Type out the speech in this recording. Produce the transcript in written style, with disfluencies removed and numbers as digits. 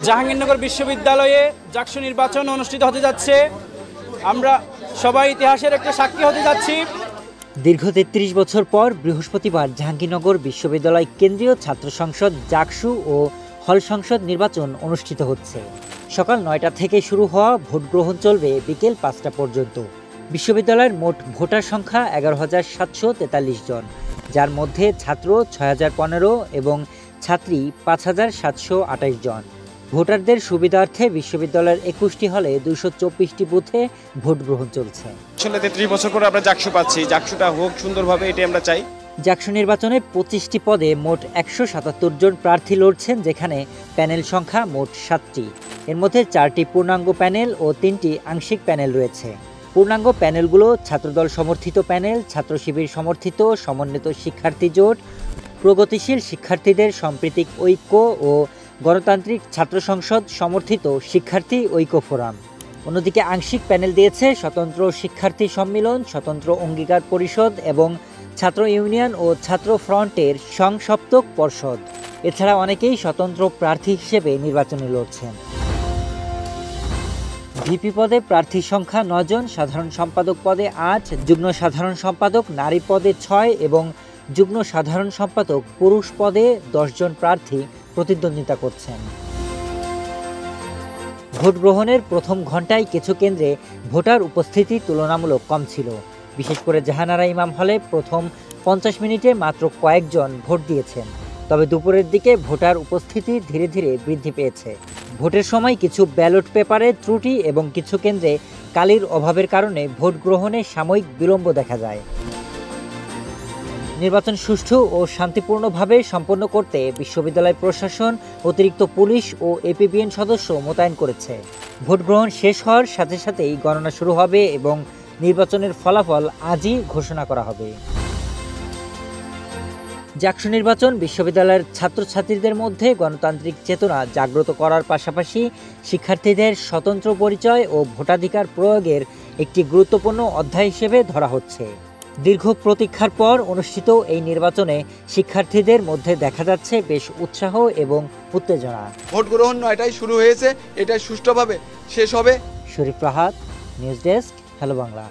জাহাঙ্গীরনগর বিশ্ববিদ্যালয়ে জাকসু নির্বাচন অনুষ্ঠিত হতে যাচ্ছে। আমরা সবাই ইতিহাসের একটা সাক্ষী হতে যাচ্ছি। দীর্ঘ ৩৩ বছর পর বৃহস্পতিবার জাহাঙ্গীরনগর বিশ্ববিদ্যালয় কেন্দ্রীয় ছাত্র সংসদ জাকসু ও হল সংসদ নির্বাচন অনুষ্ঠিত হচ্ছে। সকাল ৯টা থেকে শুরু হওয়া ভোট গ্রহণ চলবে বিকেল ৫টা পর্যন্ত। বিশ্ববিদ্যালয়ের মোট ভোটার সংখ্যা ১১,৭৪৩ জন, যার মধ্যে ছাত্র ৬,০১৫ এবং ছাত্রী ৫,৭২৮ জন। ভোটারদের সুবিধার্থে বিশ্ববিদ্যালয়ের ২১টি হলে ২২৪টি বুথে ভোট গ্রহণ চলছে। আসলে ৩৩ বছর পরে আমরা জাকসু পাচ্ছি, জাকসুটা হোক সুন্দরভাবে, এটাই আমরা চাই। জাকসু নির্বাচনে ২৫টি পদে মোট ১৭৭ জন প্রার্থী লড়ছেন, যেখানে প্যানেল সংখ্যা মোট ৭টি। এর মধ্যে ৪টি পূর্ণাঙ্গ প্যানেল ও ৩টি আংশিক প্যানেল রয়েছে। পূর্ণাঙ্গ প্যানেলগুলো ছাত্রদল সমর্থিত প্যানেল, ছাত্র শিবির সমর্থিত সমন্বিত শিক্ষার্থী জোট, প্রগতিশীল শিক্ষার্থীদের সাম্প্রতিক ঐক্য ও গণতান্ত্রিক ছাত্র সংসদ সমর্থিত শিক্ষার্থী ঐক্য ফোরাম। অন্যদিকে আংশিক প্যানেল দিয়েছে স্বতন্ত্র শিক্ষার্থী সম্মিলন, স্বতন্ত্র অঙ্গীকার পরিষদ এবং ছাত্র ইউনিয়ন ও ছাত্র ফ্রন্টের সংসপ্তক পর্ষদ। এছাড়া অনেকেই স্বতন্ত্র প্রার্থী হিসেবে নির্বাচনে লড়ছেন। ভিপি পদে প্রার্থীর সংখ্যা ৯ জন, সাধারণ সম্পাদক পদে ৮, যুগ্ম সাধারণ সম্পাদক নারী পদে ৬ এবং যুগ্ম সাধারণ সম্পাদক পুরুষ পদে ১০ জন প্রার্থী প্রতিদ্বন্দ্বিতা করছেন। ভোট গ্রহণের প্রথম ঘণ্টায় কিছু কেন্দ্রে ভোটার উপস্থিতি তুলনামূলক কম ছিল। বিশেষ করে জাহানারা ইমাম হলে প্রথম ৫০ মিনিটে মাত্র কয়েকজন ভোট দিয়েছেন। তবে দুপুরের দিকে ভোটার উপস্থিতি ধীরে ধীরে বৃদ্ধি পেয়েছে। ভোটের সময় কিছু ব্যালট পেপারে ত্রুটি এবং কিছু কেন্দ্রে কালির অভাবের কারণে ভোট গ্রহণে সাময়িক বিলম্ব দেখা যায়। নির্বাচন সুষ্ঠু ও শান্তিপূর্ণভাবে সম্পন্ন করতে বিশ্ববিদ্যালয় প্রশাসন অতিরিক্ত পুলিশ ও এপিবিএন সদস্য মোতায়েন করেছে। ভোট গ্রহণ শেষ হওয়ার সাথে সাথেই গণনা শুরু হবে এবং নির্বাচনের ফলাফল আজই ঘোষণা করা হবে। জাকসু নির্বাচন বিশ্ববিদ্যালয়ের ছাত্রছাত্রীদের মধ্যে গণতান্ত্রিক চেতনা জাগ্রত করার পাশাপাশি শিক্ষার্থীদের স্বতন্ত্র পরিচয় ও ভোটাধিকার প্রয়োগের একটি গুরুত্বপূর্ণ অধ্যায় হিসেবে ধরা হচ্ছে। দীর্ঘ প্রতীক্ষার পর অনুষ্ঠিত এই নির্বাচনে শিক্ষার্থীদের মধ্যে দেখা যাচ্ছে বেশ উৎসাহ এবং উত্তেজনা। ভোট গ্রহণ ৯টায় শুরু হয়েছে, এটা সুষ্ঠুভাবে শেষ হবে। Sharif Rahat, news desk, hello Bangla.